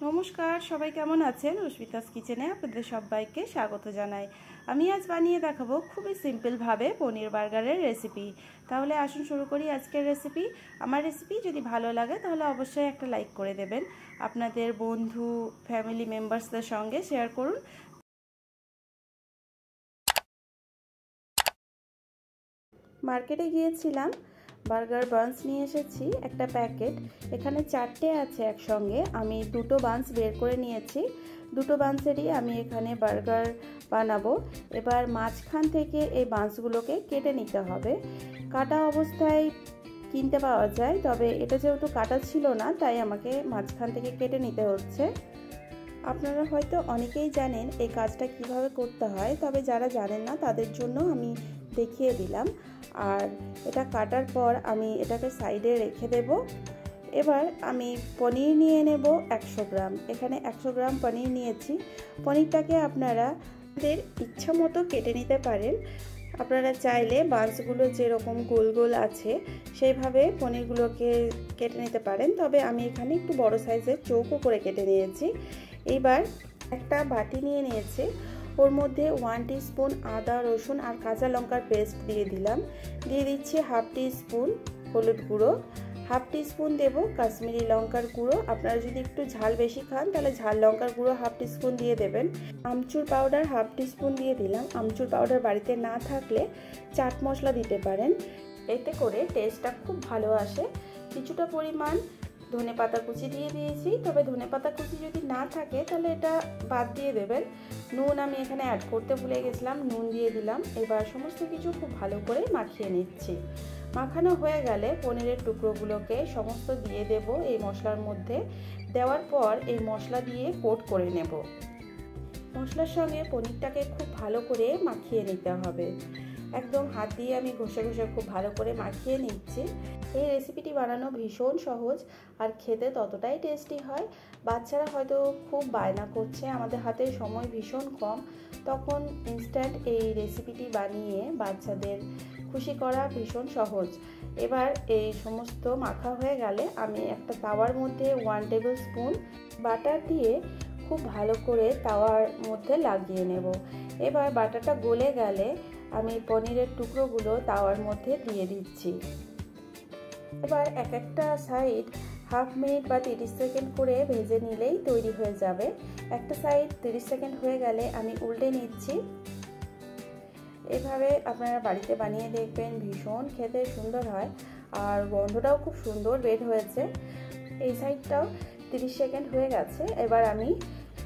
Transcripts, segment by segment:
নমস্কার, সবাই কেমন আছেন? রুস্মিতাস কিচেনে আপনাদের সবাইকে স্বাগত জানাই। আমি আজ বানিয়ে দেখাবো খুবই সিম্পলভাবে পনির বার্গারের রেসিপি। তাহলে আসুন শুরু করি আজকের রেসিপি। আমার রেসিপি যদি ভালো লাগে তাহলে অবশ্যই একটা লাইক করে দেবেন। আপনাদের বন্ধু, ফ্যামিলি মেম্বার্সদের সঙ্গে শেয়ার করুন। মার্কেটে গিয়েছিলাম, বার্গার বানস নিয়ে এসেছি একটা প্যাকেট। এখানে 4টে আছে একসঙ্গে। আমি 2টো বানস বের করে নিয়েছি। 2টো বানসেরই আমি এখানে বার্গার বানাবো। এবার মাঝখান থেকে এই বানসগুলোকে কেটে নিতে হবে। কাটা অবস্থায় কিনতে পাওয়া যায়, তবে এটা যেহেতু কাটা ছিল না তাই আমাকে মাঝখান থেকে কেটে নিতে হচ্ছে। আপনারা হয়তো অনেকেই জানেন এই কাজটা কিভাবে করতে হয়, তবে যারা জানেন না তাদের জন্য আমি দেখিয়ে দিলাম। আর এটা কাটার পর আমি এটাকে সাইডে রেখে দেব। এবার আমি পনির নিয়ে নেব 100 গ্রাম। এখানে 100 গ্রাম পনির নিয়েছি। পনিরটাকে আপনারা আপনাদের ইচ্ছা মতো কেটে নিতে পারেন। আপনারা চাইলে বানসগুলো যেরকম গোল গোল আছে সেইভাবে পনিরগুলোকে কেটে নিতে পারেন, তবে আমি এখানে একটু বড় সাইজের চৌকো করে কেটে নিয়েছি। এবার একটা বাটি নিয়ে নিয়েছি, ওর মধ্যে 1 টিস্পুন আদা, রসুন আর কাঁচা লঙ্কার পেস্ট দিয়ে দিলাম। দিয়ে দিচ্ছি 1/2 টিস্পুন হলুদ গুঁড়ো, 1/2 টিস্পুন দেবো কাশ্মীরি লঙ্কার গুঁড়ো। আপনারা যদি একটু ঝাল বেশি খান তাহলে ঝাল লঙ্কার গুঁড়ো 1/2 টিস্পুন দিয়ে দেবেন। আমচুর পাউডার 1/2 টিস্পুন দিয়ে দিলাম। আমচুর পাউডার বাড়িতে না থাকলে চাট মশলা দিতে পারেন, এতে করে টেস্টটা খুব ভালো আসে। কিছুটা পরিমাণ ধনেপাতা কুচি দিয়ে দিয়েছি, তবে ধনেপাতা কুচি যদি না থাকে তাহলে এটা বাদ দিয়ে দেবেন। নুন আমি এখানে অ্যাড করতে ভুলে গেছিলাম, নুন দিয়ে দিলাম। এবার সমস্ত কিছু খুব ভালো করে মাখিয়ে নিচ্ছি। মাখানো হয়ে গেলে পনিরের টুকরোগুলোকে সমস্ত দিয়ে দেব এই মশলার মধ্যে। দেওয়ার পর এই মশলা দিয়ে কোট করে নেব। মশলার সঙ্গে পনিরটাকে খুব ভালো করে মাখিয়ে নিতে হবে। একদম হাত দিয়ে আমি ঘষে ঘষে খুব ভালো করে মাখিয়ে নিচ্ছি। এই রেসিপিটি বানানো ভীষণ সহজ আর খেতে ততটাই টেস্টি হয়। বাচ্চারা হয়তো খুব বায়না করছে, আমাদের হাতে সময় ভীষণ কম, তখন ইনস্ট্যান্ট এই রেসিপিটি বানিয়ে বাচ্চাদের খুশি করা ভীষণ সহজ। এবার এই সমস্ত মাখা হয়ে গেলে আমি একটা তাওয়ার মধ্যে 1 টেবিল স্পুন বাটার দিয়ে খুব ভালো করে তাওয়ার মধ্যে লাগিয়ে নেব। এবার বাটারটা গলে গেলে আমি পনিরের টুকরোগুলো তাওয়ার মধ্যে দিয়ে দিচ্ছি। এবার এক একটা সাইড 1/2 মিনিট বা 30 সেকেন্ড করে ভেজে নিলেই তৈরি হয়ে যাবে। একটা সাইড 30 সেকেন্ড হয়ে গেলে আমি উল্টে নিচ্ছি। এভাবে আপনারা বাড়িতে বানিয়ে দেখবেন, ভীষণ খেতে সুন্দর হয় আর গন্ধটাও খুব সুন্দর বের হয়েছে। এই সাইডটাও 30 সেকেন্ড হয়ে গেছে। এবার আমি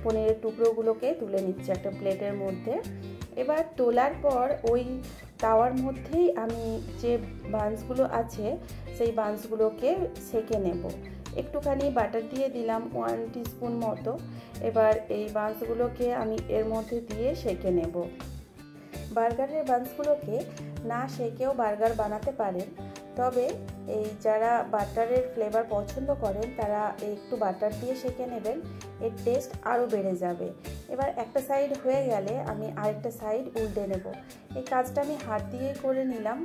পনিরের টুকরোগুলোকে তুলে নিচ্ছি একটা প্লেটের মধ্যে। এবার তোলার পর ওই তাওয়ার মধ্যেই আমি যে বানসগুলো আছে সেই বানসগুলোকে সেঁকে নেব। একটুখানি বাটার দিয়ে দিলাম 1 টিস্পুন মতো। এবার এই বানসগুলোকে আমি এর মধ্যে দিয়ে সেঁকে নেব। বার্গারের বানসগুলোকে না সেঁকেও বার্গার বানাতে পারেন, তবে এই যারা বাটারের ফ্লেভার পছন্দ করেন তারা একটু বাটার দিয়ে সেঁকে নেবেন, এর টেস্ট আরও বেড়ে যাবে। এবার একটা সাইড হয়ে গেলে আমি আরেকটা সাইড উল্টে নেব। এই কাজটা আমি হাত দিয়েই করে নিলাম।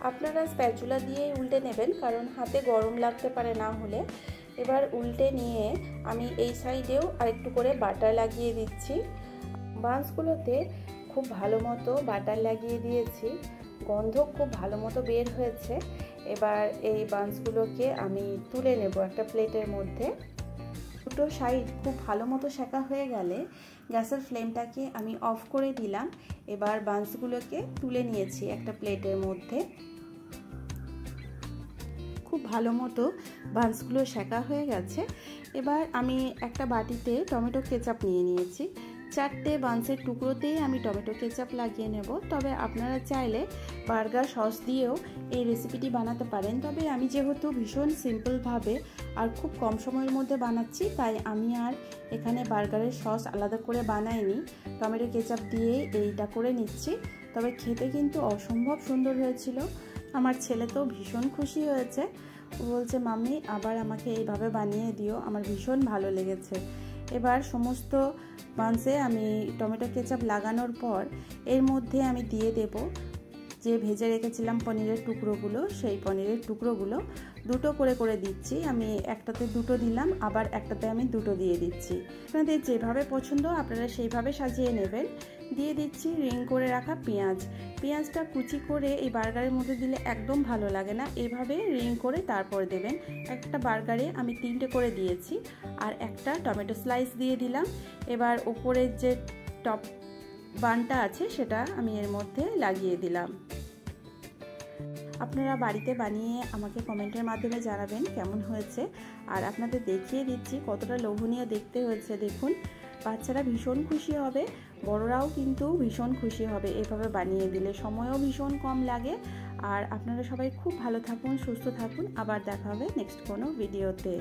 আপনারা স্প্যাচুলা দিয়েই উল্টে নেবেন, কারণ হাতে গরম লাগতে পারে না হলে। এবার উল্টে নিয়ে আমি এই সাইডেও আরেকটু করে বাটার লাগিয়ে দিচ্ছি। বানসগুলোতে খুব ভালো মতো বাটার লাগিয়ে দিয়েছি, গন্ধ খুব ভালো মতো বের হয়েছে। এবার এই বানসগুলোকে আমি তুলে নেব একটা প্লেটের মধ্যে। দুটো সাইড খুব ভালো মতো সেঁকা হয়ে গেলে গ্যাসের ফ্লেমটাকে আমি অফ করে দিলাম। এবার বানসগুলোকে তুলে নিয়েছি একটা প্লেটের মধ্যে। খুব ভালো মতো বানসগুলো সেঁকা হয়ে গেছে। এবার আমি একটা বাটিতে টমেটো কেচাপ নিয়ে নিয়েছি। 4টে বানসের টুকরোতেই আমি টমেটো কেচাপ লাগিয়ে নেব, তবে আপনারা চাইলে বার্গার সস দিয়েও এই রেসিপিটি বানাতে পারেন। তবে আমি যেহেতু ভীষণ সিম্পলভাবে আর খুব কম সময়ের মধ্যে বানাচ্ছি, তাই আমি আর এখানে বার্গারের সস আলাদা করে বানাইনি, টমেটো কেচাপ দিয়েই এইটা করে নিচ্ছি। তবে খেতে কিন্তু অসম্ভব সুন্দর হয়েছিল। আমার ছেলে তো ভীষণ খুশি হয়েছে, ও বলছে মাম্মি আবার আমাকে এইভাবে বানিয়ে দিও, আমার ভীষণ ভালো লেগেছে। এবার সমস্ত বানসে আমি টমেটো কেচাপ লাগানোর পর এর মধ্যে আমি দিয়ে দেব যে ভেজে রেখেছিলাম পনিরের টুকরোগুলো, সেই পনিরের টুকরোগুলো। দুটো করে দিচ্ছি। আমি একটাতে দুটো দিলাম, আবার একটাতে আমি দুটো দিয়ে দিচ্ছি। আপনাদের যেভাবে পছন্দ আপনারা সেইভাবে সাজিয়ে নেবেন। দিয়ে দিচ্ছি রিং করে রাখা পেঁয়াজ। পেঁয়াজটা কুচি করে এই বার্গারের মধ্যে দিলে একদম ভালো লাগে না, এভাবে রিং করে তারপর দেবেন। একটা বার্গারে আমি 3টে করে দিয়েছি, আর একটা টমেটো স্লাইস দিয়ে দিলাম। এবার ওপরের যে টপ বানটা আছে সেটা আমি এর মধ্যে লাগিয়ে দিলাম। আপনারা বাড়িতে বানিয়ে আমাকে কমেন্টের মাধ্যমে জানাবেন কেমন হয়েছে। আর আপনাদের দেখিয়ে দিচ্ছি কতটা লোভনীয় দেখতে হয়েছে। দেখুন, বাচ্চারা ভীষণ খুশি হবে, বড়রাও কিন্তু ভীষণ খুশি হবে এভাবে বানিয়ে দিলে। সময়ও ভীষণ কম লাগে। আর আপনারা সবাই খুব ভালো থাকুন, সুস্থ থাকুন। আবার দেখা হবে নেক্সট কোনো ভিডিওতে।